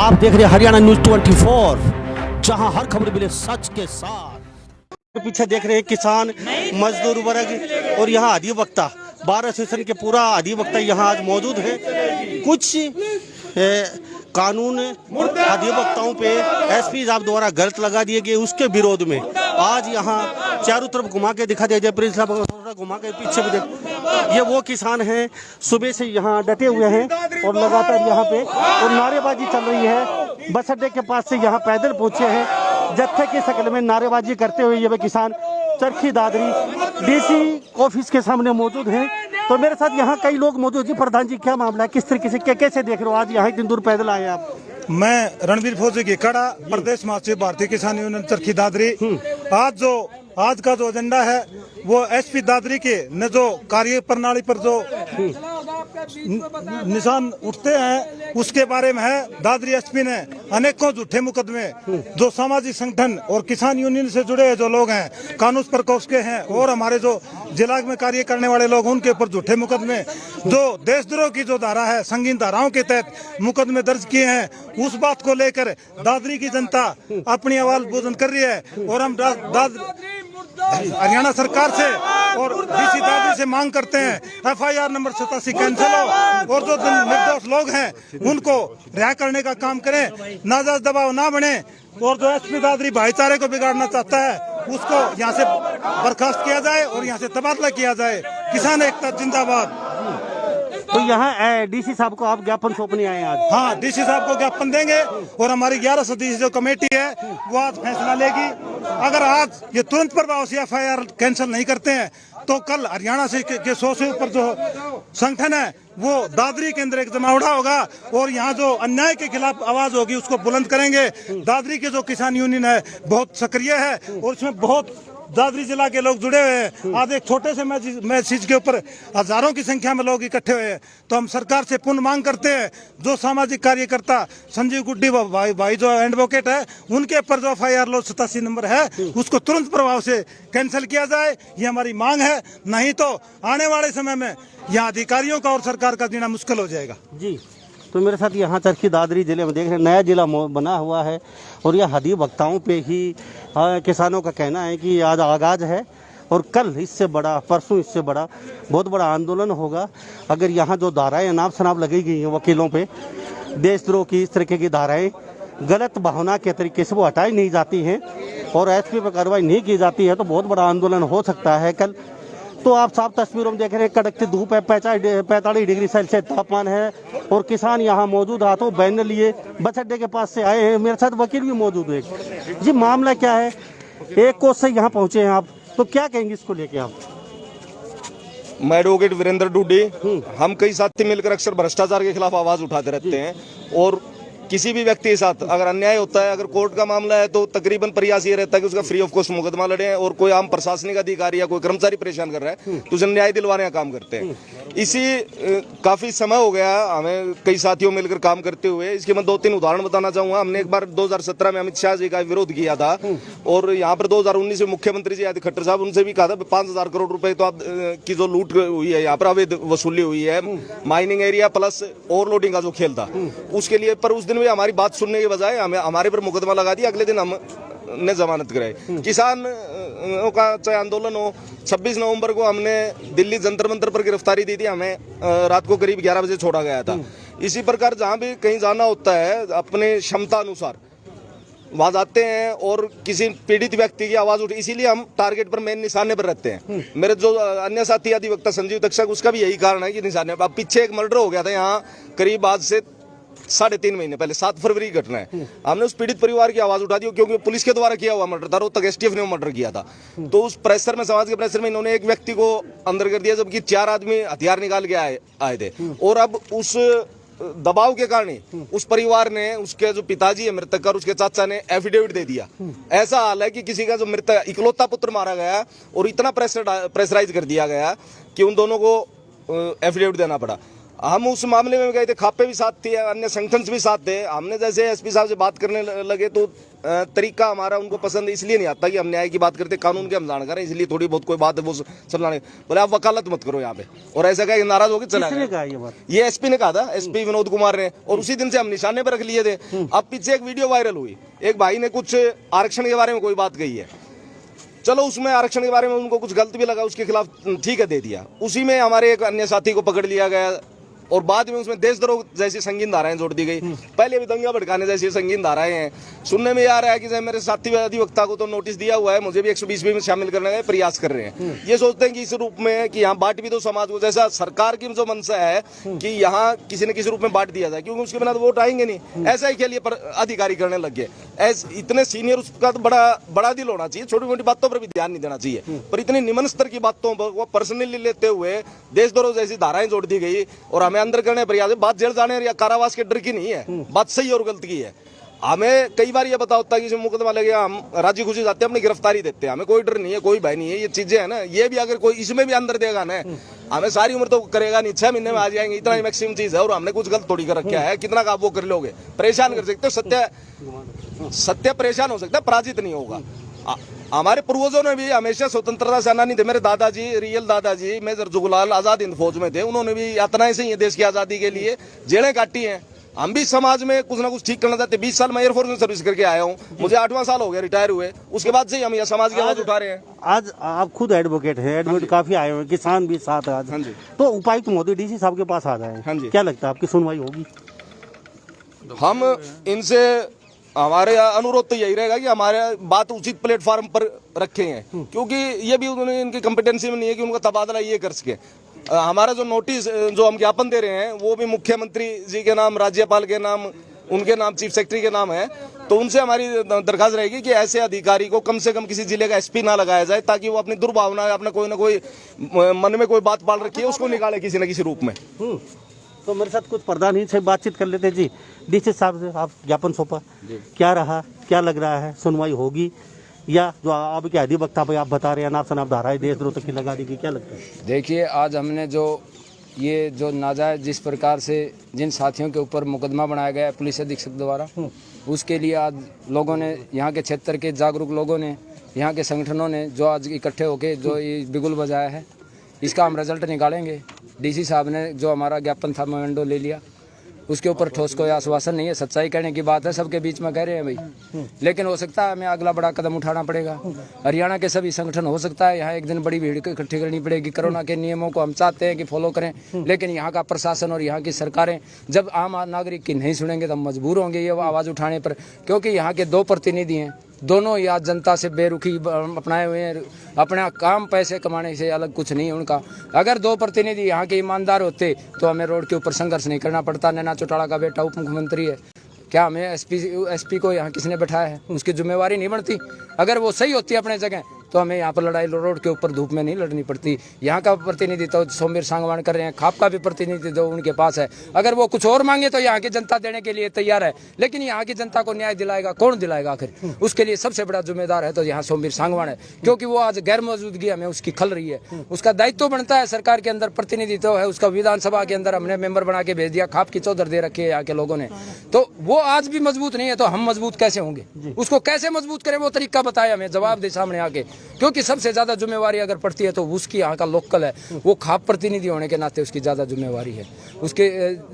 आप देख रहे हैं हरियाणा न्यूज 24, जहां हर खबर मिले सच के साथ। पीछे देख रहे हैं किसान मजदूर वर्ग और यहाँ अधिवक्ता बार सेशन के पूरा अधिवक्ता यहाँ आज मौजूद है। कुछ कानून अधिवक्ताओं पे एसपी साहब द्वारा गलत लगा दिए गए, उसके विरोध में आज यहाँ चारों तरफ घुमा के दिखा दिया जाए। प्रिंस साहब थोड़ा घुमा के पीछे भी देख, ये वो किसान हैं सुबह से यहाँ डटे हुए हैं और लगातार यहाँ पे और नारेबाजी चल रही है। बस अड्डे के पास से यहाँ पैदल पहुंचे हैं, जत्थे की शक्ल में नारेबाजी करते हुए ये किसान चरखी दादरी डीसी ऑफिस के सामने मौजूद हैं। तो मेरे साथ यहाँ कई लोग मौजूद। जी प्रधान जी, क्या मामला है, किस तरीके से कैसे देख रहे हो आज यहाँ इतनी दूर पैदल आए आप? मैं रणवीर फौजी की कड़ा प्रदेश महासचिव भारतीय किसान यूनियन चरखी दादरी। आज का जो एजेंडा है वो एसपी दादरी के न जो कार्य प्रणाली पर जो निशान उठते हैं उसके बारे में है। दादरी एसपी ने अनेकों झूठे मुकदमे जो सामाजिक संगठन और किसान यूनियन से जुड़े जो लोग हैं, कानून प्रकोष्ठ के हैं और हमारे जो जिला में कार्य करने वाले लोग उनके ऊपर झूठे मुकदमे, जो देशद्रोह की जो धारा है, संगीन धाराओं के तहत मुकदमे दर्ज किए हैं, उस बात को लेकर दादरी की जनता अपनी आवाज बुलंद कर रही है। और हम हरियाणा सरकार से और डीसी दादरी से मांग करते हैं FIR नंबर 87 कैंसिल हो और जो निर्दोष लोग हैं उनको रिहा करने का काम करें, नाजायज दबाव ना बने। और जो एसपी दादरी भाईचारे को बिगाड़ना चाहता है उसको यहाँ से बर्खास्त किया जाए और यहाँ से तबादला किया जाए। किसान एकता जिंदाबाद। तो यहाँ डीसी साहब को आप ज्ञापन सौंपने आए आज? हाँ, डीसी साहब को ज्ञापन देंगे और हमारी 11 सदस्यीय जो कमेटी है वो आज फैसला लेगी। अगर आज ये तुरंत प्रभाव से FIR कैंसिल नहीं करते हैं तो कल हरियाणा से के 100 से ऊपर जो संगठन है वो दादरी के अंदर एक जमावड़ा होगा और यहाँ जो अन्याय के खिलाफ आवाज होगी उसको बुलंद करेंगे। दादरी के जो किसान यूनियन है बहुत सक्रिय है और इसमें बहुत दादरी जिला के लोग जुड़े हुए हैं। आज एक छोटे से मैसेज के ऊपर हजारों की संख्या में लोग इकट्ठे हुए हैं। तो हम सरकार से पुनः मांग करते हैं जो सामाजिक कार्यकर्ता संजीव गुड्डी भाई जो एडवोकेट है उनके ऊपर जो FIR लो 87 नंबर है उसको तुरंत प्रभाव से कैंसिल किया जाए, ये हमारी मांग है। नहीं तो आने वाले समय में यहाँ अधिकारियों का और सरकार का जीना मुश्किल हो जाएगा। जी, तो मेरे साथ यहाँ चरखी दादरी जिले में देख रहे हैं नया जिला बना हुआ है और यह अधिवक्ताओं पे ही किसानों का कहना है कि आज आगाज है और कल इससे बड़ा, परसों इससे बड़ा बहुत बड़ा आंदोलन होगा। अगर यहाँ जो धाराएं अनाप शनाप लगी गई हैं वकीलों पे, देशद्रोह की इस तरीके की धाराएं गलत भावना के तरीके से वो हटाई नहीं जाती हैं और एसपी पर कार्रवाई नहीं की जाती है तो बहुत बड़ा आंदोलन हो सकता है कल। तो आप साफ तस्वीरों में देख रहे हैं कड़कती धूप है, 45 डिग्री सेल्सियस तापमान है और किसान यहाँ मौजूद हाथों बैनर लिए बस अड्डे के पास से आए हैं। मेरे साथ वकील भी मौजूद है। जी मामला क्या है, एक कोस से यहाँ पहुँचे हैं आप, तो क्या कहेंगे इसको लेके आप? मैं एडवोकेट वीरेंद्र डूडी। हम कई साथी मिलकर अक्सर भ्रष्टाचार के खिलाफ आवाज उठाते रहते हैं और किसी भी व्यक्ति के साथ अगर अन्याय होता है, अगर कोर्ट का मामला है तो तकरीबन प्रयास ये रहता है कि उसका फ्री ऑफ कॉस्ट मुकदमा लड़े और कोई आम प्रशासनिक अधिकारी या कोई कर्मचारी परेशान कर रहा है तो उसे न्याय दिलवाने का काम करते हैं। इसी काफी समय हो गया हमें कई साथियों मिलकर काम करते हुए। इसके मैं 2-3 उदाहरण बताना चाहूंगा। हमने एक बार 2017 में अमित शाह जी का विरोध किया था और यहाँ पर 2019 में मुख्यमंत्री जी खट्टर साहब उनसे भी कहा था 5,000 करोड़ रुपए तो आप की जो लूट हुई है यहाँ पर अवैध वसूली हुई है, माइनिंग एरिया प्लस ओवरलोडिंग का जो खेल था उसके लिए। पर उस दिन भी हमारी बात सुनने के बजाय हमारे पर मुकदमा लगा दिया। अगले दिन हमने जमानत कराई। किसान का चाहे आंदोलन हो, 26 नवंबर को हमने दिल्ली जंतर मंतर पर गिरफ्तारी दी थी, हमें रात को करीब 11 बजे छोड़ा गया था। इसी प्रकार जहां भी कहीं जाना होता है अपने क्षमता अनुसार वहां जाते हैं और किसी पीड़ित व्यक्ति की आवाज उठी, इसीलिए हम टारगेट पर मेन निशाने पर रहते हैं। मेरे जो अन्य साथी अधिवक्ता संजीव तक्षक, उसका भी यही कारण है कि निशाने पर। पीछे एक मर्डर हो गया था यहाँ करीब आज से 3.5 महीने पहले, 7 फरवरी की घटना है। हमने उस पीड़ित परिवार की आवाज उठा दी क्योंकि पुलिस के द्वारा किया हुआ मर्डर था, तक STF ने मर्डर किया था। तो उस प्रेशर में, समाज के प्रेशर में इन्होंने एक व्यक्ति को अंदर कर दिया जबकि 4 आदमी हथियार निकाल के आए थे। और अब उस दबाव के कारण उस परिवार ने, उसके जो पिताजी है मृतक और उसके चाचा ने एफिडेविट दे दिया। ऐसा हाल है कि किसी का जो मृतक इकलौता पुत्र मारा गया और इतना प्रेशराइज कर दिया गया कि उन दोनों को एफिडेविट देना पड़ा। हम उस मामले में गए थे, खापे भी साथ थे, अन्य संगठन भी साथ थे। हमने जैसे एसपी साहब से बात करने लगे तो तरीका हमारा उनको पसंद इसलिए नहीं आता कि हम न्याय की बात करते, कानून के हम जानकार हैं, इसलिए थोड़ी बहुत कोई बात है वो समझाने बोले आप वकालत मत करो यहाँ पे, और ऐसा कहा नाराज होकर चला गया। ये एसपी ने कहा था, एसपी विनोद कुमार ने, और उसी दिन से हम निशाने पर रख लिए थे। अब पीछे एक वीडियो वायरल हुई, एक भाई ने कुछ आरक्षण के बारे में कोई बात कही है, चलो उसमें आरक्षण के बारे में उनको कुछ गलत भी लगा, उसके खिलाफ ठीक है दे दिया। उसी में हमारे एक अन्य साथी को पकड़ लिया गया और बाद में उसमें देशद्रोह जैसी संगीन धाराएं जोड़ दी गई। पहले भी दंगा भड़काने जैसी संगीन धाराएं हैं। सुनने में आ रहा है कि मेरे साथी अधिवक्ता को तो नोटिस दिया हुआ है, मुझे भी 120 में शामिल करने का प्रयास कर रहे हैं। ये सोचते हैं कि इस रूप में कि यहाँ बांट भी दो समाज को, जैसा सरकार की जो मंशा है कि यहाँ किसी न किसी रूप में बांट दिया जाए, क्योंकि उसके बिना तो वोट आएंगे नहीं। ऐसा ही खेलिए पर अधिकारी करने लग गए। इतने सीनियर, उसका तो बड़ा दिल होना चाहिए, छोटी मोटी बातों पर भी ध्यान नहीं देना चाहिए, पर इतनी निम्न स्तर की बातों पर वो पर्सनली लेते हुए देशद्रोह जैसी धाराएं जोड़ दी गई और हमें अंदर करने प्रयास। बात जेल जाने या कारावास के डर की नहीं है, बात सही और गलत की है। हमें कई बार ये पता होता है कि मुकदमा लगे हम राजी खुशी जाते हैं, अपनी गिरफ्तारी देते हैं, हमें कोई डर नहीं है, कोई भय नहीं है। ये चीजें है ना, ये भी अगर कोई इसमें भी अंदर देगा ना, हमेे सारी उम्र तो करेगा नहीं, 6 महीने में आ जाएंगे, इतना ही मैक्सिमम चीज है। और हमने कुछ गलत थोड़ी कर रखा है, कितना का आप वो कर लोगे, परेशान कर सकते हो। सत्य परेशान हो सकता है, पराजित नहीं होगा। हमारे पूर्वजों ने भी हमेशा स्वतंत्रता सेनानी थे। मेरे दादाजी, रियल दादाजी मेजर जुगलाल आजाद हिंद फौज में थे, उन्होंने भी यातनाएं से ही देश की आजादी के लिए जेलें काटी हैं। हम भी समाज में कुछ ना कुछ ठीक करना चाहते हैं। 20 साल मैं एयरफोर्स में सर्विस करके आया हूँ, मुझे 8वां साल हो गया रिटायर हुए, उसके बाद से ही हम यह समाज की आवाज उठा रहे हैं। आज आप खुद एडवोकेट हैं, एडवोकेट काफी आए हुए, किसान भी साथ आज। हाँ जी। तो उपायुक्त महोदय डीसी साहब के पास आ जाए, हाँ जी। क्या लगता है आपकी सुनवाई होगी? हम इनसे हमारे अनुरोध तो यही रहेगा कि हमारे बात उचित प्लेटफॉर्म पर रखे हैं, क्योंकि ये भी उन्होंने इनकी कंपिटेंसी में नहीं है कि उनका तबादला ये कर सके। हमारा जो नोटिस जो हम ज्ञापन दे रहे हैं वो भी मुख्यमंत्री जी के नाम, राज्यपाल के नाम, उनके नाम, चीफ सेक्रेटरी के नाम है। तो उनसे हमारी दरखास्त रहेगी कि ऐसे अधिकारी को कम से कम किसी जिले का एसपी ना लगाया जाए, ताकि वो अपनी दुर्भावना, अपने कोई ना कोई मन में कोई बात पाल रखी है उसको निकाले किसी न किसी रूप में। तो मेरे साथ कुछ प्रधान ही से बातचीत कर लेते जी। डीसी साहब से आप ज्ञापन सौंपा, क्या रहा, क्या लग रहा है, सुनवाई होगी या जो आपके अधिवक्ता भाई आप बता रहे हैं अनाप शनाप धाराएं देशद्रोह तक की लगा दी गई, क्या लगता है? देखिए, आज हमने जो नाजायज जिस प्रकार से जिन साथियों के ऊपर मुकदमा बनाया गया है पुलिस अधीक्षक द्वारा, उसके लिए आज लोगों ने, यहाँ के क्षेत्र के जागरूक लोगों ने, यहाँ के संगठनों ने जो आज इकट्ठे होकर जो ये बिगुल बजाया है, इसका हम रिजल्ट निकालेंगे। डीसी साहब ने जो हमारा ज्ञापन था मोमेंडो ले लिया, उसके ऊपर ठोस कोई आश्वासन नहीं है, सच्चाई कहने की बात है, सबके बीच में कह रहे हैं भाई, लेकिन हो सकता है हमें अगला बड़ा कदम उठाना पड़ेगा। हरियाणा के सभी संगठन, हो सकता है यहाँ एक दिन बड़ी भीड़ इकट्ठी करनी पड़ेगी। कोरोना के नियमों को हम चाहते हैं कि फॉलो करें, लेकिन यहाँ का प्रशासन और यहाँ की सरकारें जब आम नागरिक की नहीं सुनेंगे तो हम मजबूर होंगे ये आवाज़ उठाने पर, क्योंकि यहाँ के 2 प्रतिनिधि हैं, दोनों ही आज जनता से बेरुखी अपनाए हुए हैं, अपना काम पैसे कमाने से अलग कुछ नहीं है उनका। अगर 2 प्रतिनिधि यहाँ के ईमानदार होते तो हमें रोड के ऊपर संघर्ष नहीं करना पड़ता। नैना चौटाला का बेटा उप मुख्यमंत्री है, क्या हमें एसपी को यहाँ किसने बैठाया है, उसकी जिम्मेवारी नहीं बनती? अगर वो सही होती है अपने जगह तो हमें यहाँ पर लड़ाई रोड के ऊपर धूप में नहीं लड़नी पड़ती। यहाँ का प्रतिनिधित्व सोमवीर सांगवान कर रहे हैं, खाप का भी प्रतिनिधित्व उनके पास है। अगर वो कुछ और मांगे तो यहाँ की जनता देने के लिए तैयार है, लेकिन यहाँ की जनता को न्याय दिलाएगा कौन, दिलाएगा आखिर? उसके लिए सबसे बड़ा जिम्मेदार है तो यहाँ सोमवीर सांगवान है, क्योंकि वो आज गैर मौजूदगी हमें उसकी खल रही है। उसका दायित्व बनता है, सरकार के अंदर प्रतिनिधित्व है उसका, विधानसभा के अंदर हमने मेंबर बना के भेज दिया, खाप की चौधर दे रखी है यहाँ के लोगों ने, तो वो आज भी मजबूत नहीं है, तो हम मजबूत कैसे होंगे? उसको कैसे मजबूत करें वो तरीका बताए हमें, जवाब दे सामने आके, क्योंकि सबसे ज्यादा जिम्मेवारी अगर पड़ती है तो उसकी यहाँ का लोकल है, वो खाप प्रतिनिधि होने के नाते उसकी ज्यादा जिम्मेवारी है। उसके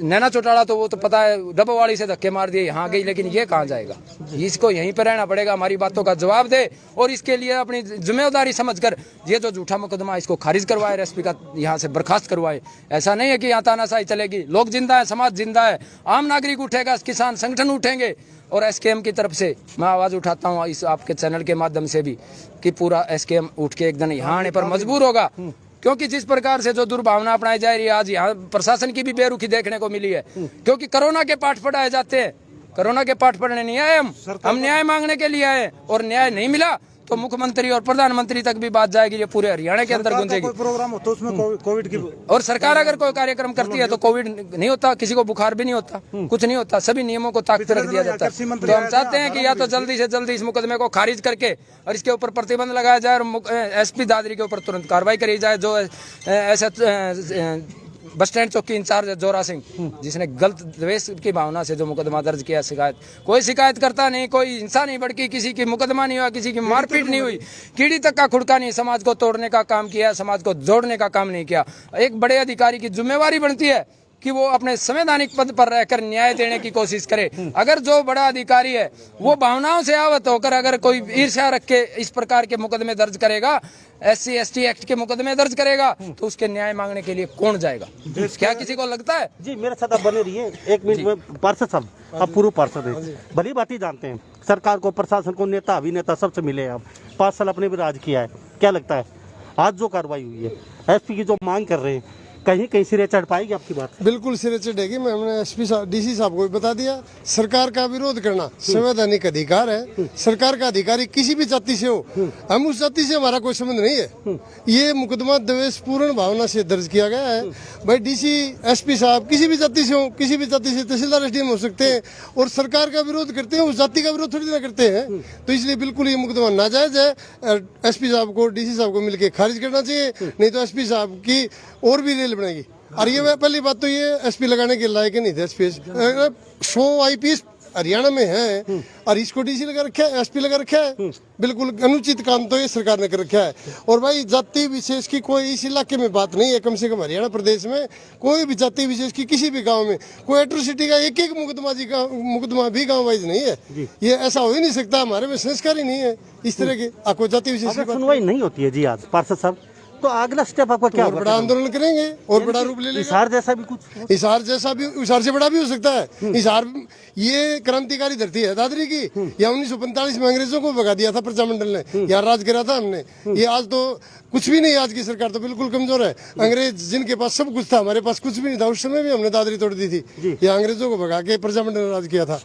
नैना चौटाला तो वो तो पता है डबोवाली से धक्के मार दिए, यहाँ गई, लेकिन ये कहाँ जाएगा? इसको यहीं पर रहना पड़ेगा, हमारी बातों का जवाब दे और इसके लिए अपनी जिम्मेदारी समझकर ये जो झूठा मुकदमा इसको खारिज करवाए, एसपी का यहाँ से बर्खास्त करवाए। ऐसा नहीं है कि यहाँ तानाशाही चलेगी, लोग जिंदा है, समाज जिंदा है, आम नागरिक उठेगा, किसान संगठन उठेंगे। और एसकेएम की तरफ से मैं आवाज़ उठाता हूँ इस आपके चैनल के माध्यम से भी कि पूरा एसकेएम उठ के एक दिन यहाँ आने पर मजबूर होगा, क्योंकि जिस प्रकार से जो दुर्भावना अपनाई जा रही है, आज यहाँ प्रशासन की भी बेरुखी देखने को मिली है, क्योंकि कोरोना के पाठ पढ़ाए जाते हैं, कोरोना के पाठ पढ़ने नहीं आए हम न्याय मांगने के लिए आए, और न्याय नहीं मिला तो मुख्यमंत्री और प्रधानमंत्री तक भी बात जाएगी, ये पूरे हरियाणा के अंदर गूंजेगी। कोई प्रोग्राम हो तो उसमें कोविड की, और सरकार अगर कोई कार्यक्रम करती है तो कोविड नहीं होता, किसी को बुखार भी नहीं होता, कुछ नहीं होता, सभी नियमों को ताक पर रख दिया जाता है। तो हम चाहते हैं कि या तो जल्दी से जल्दी इस मुकदमे को खारिज करके और इसके ऊपर प्रतिबंध लगाया जाए और एसपी दादरी के ऊपर तुरंत कार्रवाई करी जाए, जो ऐसा बस स्टैंड चौकी इंचार्ज जोरा सिंह, जिसने गलत द्वेष की भावना से जो मुकदमा दर्ज किया। शिकायत कोई शिकायत करता नहीं, कोई हिंसा नहीं भड़की, किसी की मुकदमा नहीं हुआ, किसी की मारपीट नहीं हुई, कीड़ी तक का खुड़का नहीं, समाज को तोड़ने का काम किया, समाज को जोड़ने का काम नहीं किया। एक बड़े अधिकारी की जिम्मेवारी बनती है कि वो अपने संवैधानिक पद पर रहकर न्याय देने की कोशिश करे। अगर जो बड़ा अधिकारी है वो भावनाओं से आवत होकर अगर कोई ईर्ष्या रख के इस प्रकार के मुकदमे दर्ज करेगा, SC ST एक्ट के मुकदमे दर्ज करेगा, तो उसके न्याय मांगने के लिए कौन जाएगा? क्या किसी को लगता है? जी मेरे साथ आप बने रहिए 1 मिनट में। पार्षद साहब, आप पूर्व पार्षद हैं, भली बात ही जानते हैं, सरकार को, प्रशासन को, नेता अभिनेता सबसे मिले हैं आप, 5 साल अपने भी राज किया है। क्या लगता है आज जो कार्रवाई हुई है, SP की जो मांग कर रहे हैं, कहीं कहीं सिरे चढ़ पाएगी आपकी बात? बिल्कुल सिरे चढ़ेगी। मैं हमने SP साहब, DC साहब को भी बता दिया, सरकार का विरोध करना संवैधानिक अधिकार है। सरकार का अधिकारी किसी भी जाति से हो, हम उस जाति से हमारा कोई संबंध नहीं है। ये मुकदमा द्वेषपूर्ण भावना से दर्ज किया गया है। भाई DC SP साहब किसी भी जाति से हो, किसी भी जाति से तहसीलदार SDM हो सकते हैं और सरकार का विरोध करते हैं, उस जाति का विरोध थोड़ी ना करते हैं। तो इसलिए बिल्कुल ये मुकदमा नाजायज है। SP साहब को, DC साहब को मिलकर खारिज करना चाहिए, नहीं तो SP साहब की और भी रेल बनेगी। और ये पहली बात तो ये SP लगाने के लायक नहीं थे। SP 100 IPS हरियाणा में है और इसको DC लगा रखा है, SP लगा रखा है। बिल्कुल अनुचित काम तो ये सरकार ने कर रखा है। और भाई जाति विशेष की कोई इस इलाके में बात नहीं है, कम से कम हरियाणा प्रदेश में कोई भी जाति विशेष की किसी भी गांव में कोई एट्रोसिटी का एक मुकदमा भी गांव वाइज नहीं है। ये ऐसा हो ही नहीं सकता, हमारे में संस्कार ही नहीं है इस तरह के। आपको जाति विशेष की सुनवाई नहीं होती है जी आज पार्षद साहब, तो अगला स्टेप आपका क्या? और बड़ा आंदोलन करेंगे और बड़ा रूप ले लेंगे। हिसार जैसा भी कुछ, हिसार जैसा भी, हिसार से बड़ा भी हो सकता है। हिसार ये क्रांतिकारी धरती है दादरी की। या 1945 में अंग्रेजों को भगा दिया था प्रजामंडल ने, यहाँ राज करा था हमने। ये आज तो कुछ भी नहीं, आज की सरकार तो बिल्कुल कमजोर है। अंग्रेज जिनके पास सब कुछ था, हमारे पास कुछ भी नहीं था। उस समय भी हमने दादरी तोड़ दी थी, या अंग्रेजों को भगा के प्रजामंडल ने राज किया था।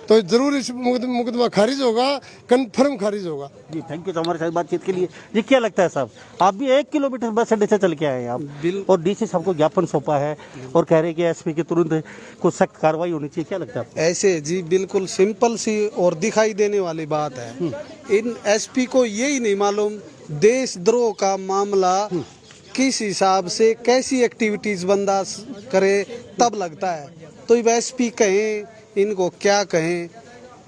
तो जरूर इस मुकदमा खारिज होगा, कन्फर्म खारिज होगा। जी थैंक यू हमारे साथ बातचीत के लिए। जी क्या लगता है साहब, आप भी 1 किलोमीटर बस अड्डे से चल के आए हैं आप, और DC साहब को ज्ञापन सौंपा है और कह रहे हैं कि SP की तुरंत कुछ सख्त कार्रवाई होनी चाहिए, क्या लगता है आपको? ऐसे जी बिल्कुल सिंपल सी और दिखाई देने वाली बात है। इन SP को यही नहीं मालूम देशद्रोह का मामला किस हिसाब से कैसी एक्टिविटीज बंदा करे तब लगता है। तो ये SP कहें, इनको क्या कहें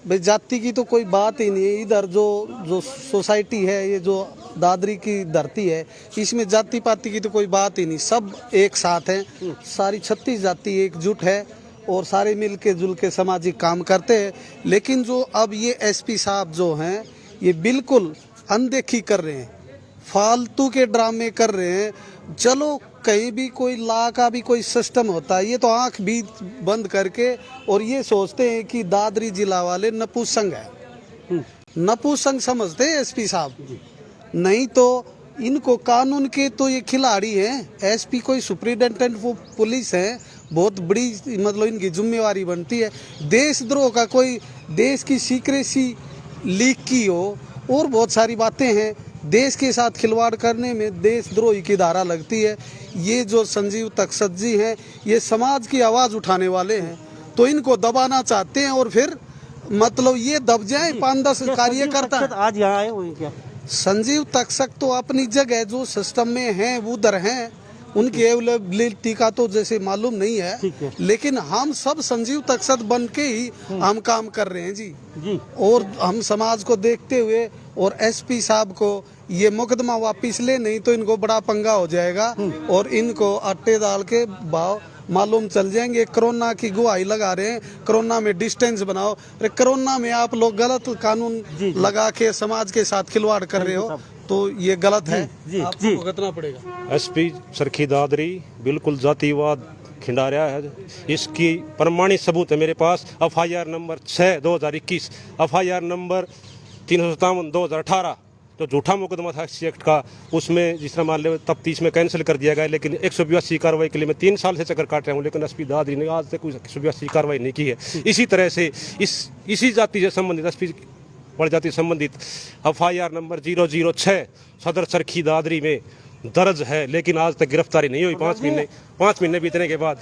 भाई, जाति की तो कोई बात ही नहीं है। इधर जो सोसाइटी है, ये जो दादरी की धरती है, इसमें जाति पाति की तो कोई बात ही नहीं। सब एक साथ हैं, सारी 36 जाति एकजुट है और सारे मिल के जुल के सामाजिक काम करते हैं। लेकिन जो अब ये SP साहब जो हैं, ये बिल्कुल अनदेखी कर रहे हैं, फालतू के ड्रामे कर रहे हैं। चलो कहीं भी कोई ला का भी कोई सिस्टम होता है, ये तो आंख भी बंद करके और ये सोचते हैं कि दादरी जिला वाले नपुंसक है, नपुंसक समझते हैं SP साहब। नहीं तो इनको कानून के तो ये खिलाड़ी हैं। SP कोई सुप्रिटेंडेंट वो पुलिस है, बहुत बड़ी मतलब इनकी जिम्मेवारी बनती है। देशद्रोह का कोई, देश की सीक्रेसी लीक की हो और बहुत सारी बातें हैं। देश के साथ खिलवाड़ करने में देशद्रोही की धारा लगती है। ये जो संजीव तकसत जी हैं, ये समाज की आवाज़ उठाने वाले हैं, तो इनको दबाना चाहते हैं और फिर मतलब ये दब जाए। 5-10 कार्यकर्ता आज यहाँ आए हुए क्या? संजीव तकसत तो अपनी जगह जो सिस्टम में हैं वो उधर हैं, उनकी अवेलेबिलिटी का तो जैसे मालूम नहीं है। लेकिन हम सब संजीव तकसत बन के ही हम काम कर रहे हैं जी। और हम समाज को देखते हुए और SP साहब को ये मुकदमा वापिस ले, नहीं तो इनको बड़ा पंगा हो जाएगा और इनको अट्टे डाल के भाव मालूम चल जाएंगे। कोरोना की गुहाई लगा रहे हैं, कोरोना में डिस्टेंस बनाओ। अरे कोरोना में आप लोग गलत कानून लगा के समाज के साथ खिलवाड़ कर रहे हो, तो ये गलत है। आपको भुगतना पड़ेगा। SP सरखी दादरी बिल्कुल जातिवाद खिंडा रहा है। इसकी प्रमाणित सबूत है मेरे पास। FIR नंबर 6/2021, FIR नंबर 357/2018 जो झूठा मुकदमा था SC एक्ट का, उसमें जिस तरह मान लो तफ्तीश में कैंसिल कर दिया गया। लेकिन 182 कार्रवाई के लिए मैं 3 साल से चक्कर काट रहा हूँ, लेकिन SP दादरी ने आज तक कोई 182 कार्रवाई नहीं की है। इसी तरह से इसी जाति से संबंधित SP बड़ जाति संबंधित FIR नंबर 006 सदर सरखी दादरी में दर्ज है, लेकिन आज तक गिरफ्तारी नहीं हुई। 5 महीने बीतने के बाद।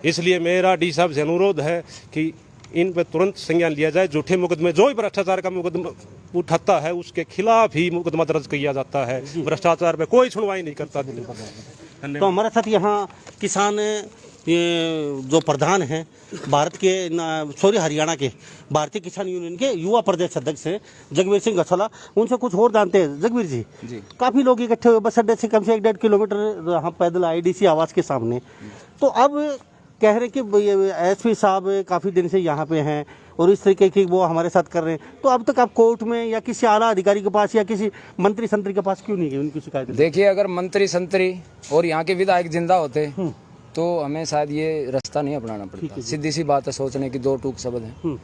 इसलिए मेरा D साहब से अनुरोध है कि इन पर तुरंत संज्ञान लिया जाए। झूठे मुकदमे, जो भी भ्रष्टाचार का मुकदमा उठाता है उसके खिलाफ ही मुकदमा दर्ज किया जाता है। भ्रष्टाचार पे कोई सुनवाई नहीं करता। तो हमारे साथ यहाँ किसान ये जो प्रधान हैं भारत के हरियाणा के भारतीय किसान यूनियन के युवा प्रदेश अध्यक्ष हैं जगवीर सिंह गछला, उनसे कुछ और जानते हैं। जगवीर जी, काफी लोग इकट्ठे हुए बस अड्डे से कम से 1.5 किलोमीटर हम पैदल आए डीसी आवास के सामने। तो अब कह रहे कि एसपी साहब काफी दिन से यहाँ पे हैं और इस तरीके की वो हमारे साथ कर रहे हैं, तो अब तक आप कोर्ट में या किसी आला अधिकारी के पास या किसी मंत्री संतरी के पास क्यों नहीं गए उनकी शिकायत? देखिए, अगर मंत्री संतरी और यहाँ के विधायक जिंदा होते तो हमें शायद ये रास्ता नहीं अपनाना पड़ता। सीधी सी बात है, सोचने की दो टूक शब्द है।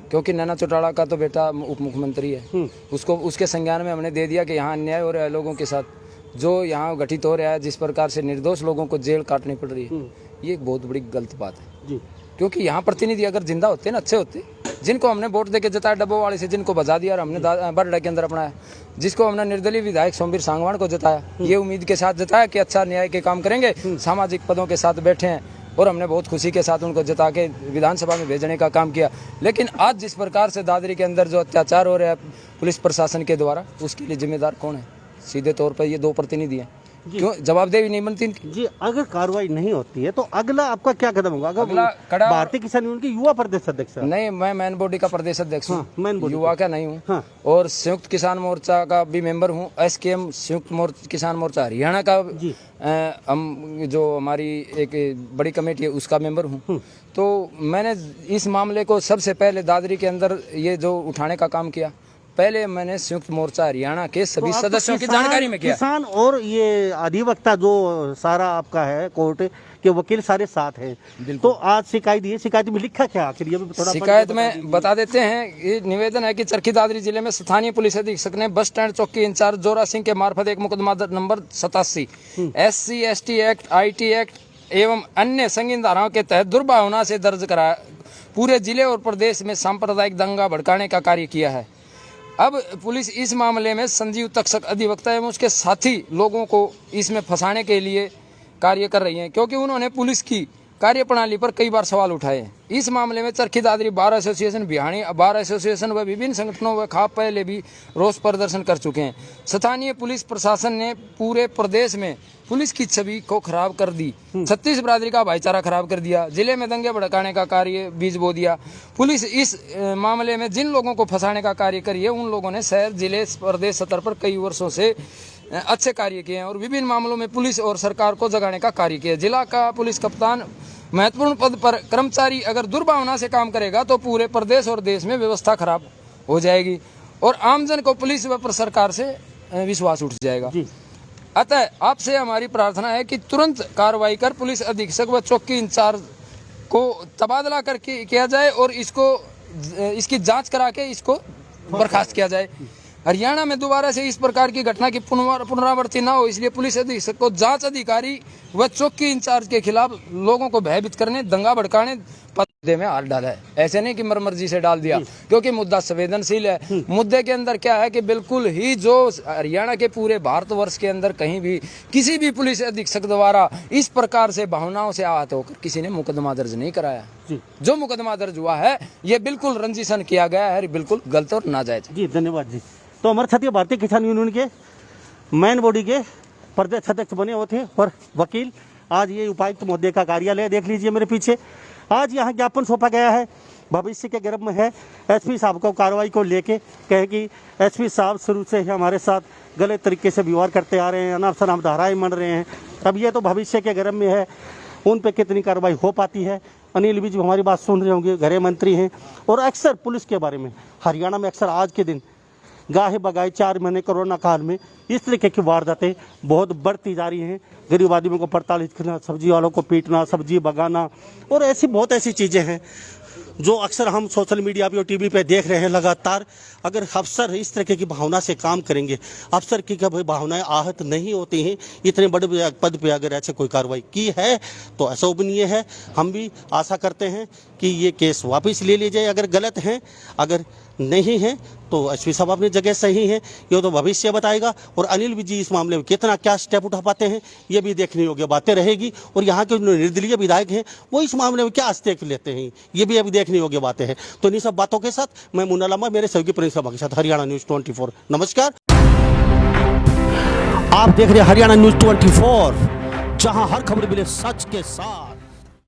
क्योंकि नैना चौटाला का तो बेटा उप मुख्यमंत्री है, उसको उसके संज्ञान में हमने दे दिया कि यहाँ अन्याय हो रहा है लोगों के साथ, जो यहाँ घटित हो रहा है, जिस प्रकार से निर्दोष लोगों को जेल काटनी पड़ रही है, ये एक बहुत बड़ी गलत बात है। क्योंकि यहाँ प्रतिनिधि अगर जिंदा होते ना, अच्छे होते, जिनको हमने वोट देके जिताया डब्बो वाले से, जिनको बजा दिया और हमने बरडा के अंदर अपनाया, जिसको हमने निर्दलीय विधायक सोमवीर सांगवान को जिताया, ये उम्मीद के साथ जिताया कि अच्छा न्याय के काम करेंगे, सामाजिक पदों के साथ बैठे हैं, और हमने बहुत खुशी के साथ उनको जिता के विधानसभा में भेजने का काम किया। लेकिन आज जिस प्रकार से दादरी के अंदर जो अत्याचार हो रहा है पुलिस प्रशासन के द्वारा, उसके लिए जिम्मेदार कौन है? सीधे तौर पर ये दो प्रतिनिधि हैं। क्यों जवाबदेही नहीं बनती इनकी? जी, अगर कार्रवाई नहीं होती है तो अगला आपका क्या कदम होगा? अगला कड़ा भारतीय किसान यूनियन के युवा प्रदेश अध्यक्ष? नहीं, मैं मैन बॉडी का प्रदेश अध्यक्ष हूँ, युवा का नहीं हूँ। हाँ। और संयुक्त किसान मोर्चा का भी मेंबर हूँ, SKM संयुक्त किसान मोर्चा हरियाणा का हम जो हमारी एक बड़ी कमेटी है उसका मेंबर हूँ। तो मैंने इस मामले को सबसे पहले दादरी के अंदर ये जो उठाने का काम किया, पहले मैंने संयुक्त मोर्चा हरियाणा के सभी सदस्यों की जानकारी में किया। किसान और ये अधिवक्ता जो सारा आपका है कोर्ट के वकील सारे साथ हैं, तो आज शिकायत ये शिकायत में लिखा क्या आखिर? ये भी थोड़ा शिकायत में बता देते हैं। ये निवेदन है कि चरखी दादरी जिले में स्थानीय पुलिस अधीक्षक ने बस स्टैंड चौकी इंचार्ज जोरा सिंह के मार्फत एक मुकदमा number 87 SC ST act IT act एवं अन्य संगीन धाराओं के तहत दुर्भावना से दर्ज कराया, पूरे जिले और प्रदेश में सांप्रदायिक दंगा भड़काने का कार्य किया है। अब पुलिस इस मामले में संजीव तक्षक अधिवक्ता एवं उसके साथी लोगों को इसमें फंसाने के लिए कार्य कर रही हैं, क्योंकि उन्होंने पुलिस की कार्यप्रणाली पर कई बार सवाल उठाए हैं। इस मामले में चरखी दादरी बार एसोसिएशन, बिहानी बार एसोसिएशन व विभिन्न संगठनों व खाप पहले भी रोष प्रदर्शन कर चुके हैं। स्थानीय पुलिस प्रशासन ने पूरे प्रदेश में पुलिस की छवि को खराब कर दी, 36 बिरादरी का भाईचारा खराब कर दिया, जिले में दंगे भड़काने का कार्य बीज बो दिया। पुलिस इस मामले में जिन लोगों को फंसाने का कार्य करी है, उन लोगों ने शहर, जिले, प्रदेश स्तर पर कई वर्षों से अच्छे कार्य किए हैं और विभिन्न मामलों में पुलिस और सरकार को जगाने का कार्य किया। जिला का पुलिस कप्तान महत्वपूर्ण पद पर कर्मचारी अगर दुर्भावना से काम करेगा तो पूरे प्रदेश और देश में व्यवस्था खराब हो जाएगी और आमजन को पुलिस व सरकार से विश्वास उठ जाएगा। अतः आपसे हमारी प्रार्थना है कि तुरंत कार्रवाई कर पुलिस अधीक्षक व चौकी इंचार्ज को तबादला करके किया जाए और इसकी जांच करा के इसको बर्खास्त किया जाए। हरियाणा में दोबारा से इस प्रकार की घटना की पुनरावृत्ति न हो, इसलिए पुलिस अधीक्षक को जांच अधिकारी व चौकी इंचार्ज के खिलाफ लोगों को भयभीत करने, दंगा भड़काने पदे में हाथ डाला है। ऐसे नहीं कि मर्जी से डाल दिया, क्योंकि मुद्दा संवेदनशील है। मुद्दे के अंदर क्या है कि बिल्कुल ही जो हरियाणा के पूरे भारतवर्ष के अंदर कहीं भी किसी भी पुलिस अधीक्षक द्वारा इस प्रकार से भावनाओं से आहत होकर किसी ने मुकदमा दर्ज नहीं कराया। जो मुकदमा दर्ज हुआ है ये बिल्कुल रंजिशन किया गया है, बिल्कुल गलत और नाजायज। जी धन्यवाद जी। तो हमारे साथ भारतीय किसान यूनियन के मैन बॉडी के प्रदेश अध्यक्ष बने हुए थे और वकील, आज ये उपायुक्त महोदय का कार्यालय देख लीजिए मेरे पीछे। आज यहाँ ज्ञापन सौंपा गया है, भविष्य के गर्भ में है। एसपी साहब को कार्रवाई को लेके कहे कि एसपी साहब शुरू से ही हमारे साथ गलत तरीके से व्यवहार करते आ रहे हैं, अनाप शनाप धाराएं मन रहे हैं। अब ये तो भविष्य के गर्भ में है, उन पे कितनी कार्रवाई हो पाती है। अनिल विज हमारी बात सुन रहे होंगे, गृह मंत्री हैं और अक्सर पुलिस के बारे में हरियाणा में अक्सर आज के दिन गाहे बगाए 4 महीने कोरोना काल में इस तरीके की वारदातें बहुत बढ़ती जा रही हैं। गरीब आदमियों को 45 करना, सब्जी वालों को पीटना, सब्जी बगाना और ऐसी बहुत ऐसी चीज़ें हैं जो अक्सर हम सोशल मीडिया पे और टीवी पे देख रहे हैं लगातार। अगर अफसर इस तरीके की भावना से काम करेंगे, अफसर की कभी भावनाएं आहत नहीं होती हैं, इतने बड़े पद पे अगर ऐसे कोई कार्रवाई की है तो अशोभनीय है। हम भी आशा करते हैं कि ये केस वापस ले ली जाए अगर गलत हैं, अगर नहीं है तो एसपी साहब अपनी जगह सही है, ये तो भविष्य बताएगा। और अनिल विज जी इस मामले में कितना क्या स्टेप उठा पाते हैं ये भी देखने योग्य बातें रहेगी। और यहाँ के जो निर्दलीय विधायक हैं वो इस मामले में क्या स्टेप लेते हैं ये भी अभी देखने योग्य बातें हैं। तो इन सब बातों के साथ मैं मुन्ना लामा, मेरे सहयोगी प्रिंस सभा के साथ हरियाणा न्यूज़ 24। नमस्कार, आप देख रहे हैं हरियाणा न्यूज़ 24। जहां हर खबर मिले सच के साथ।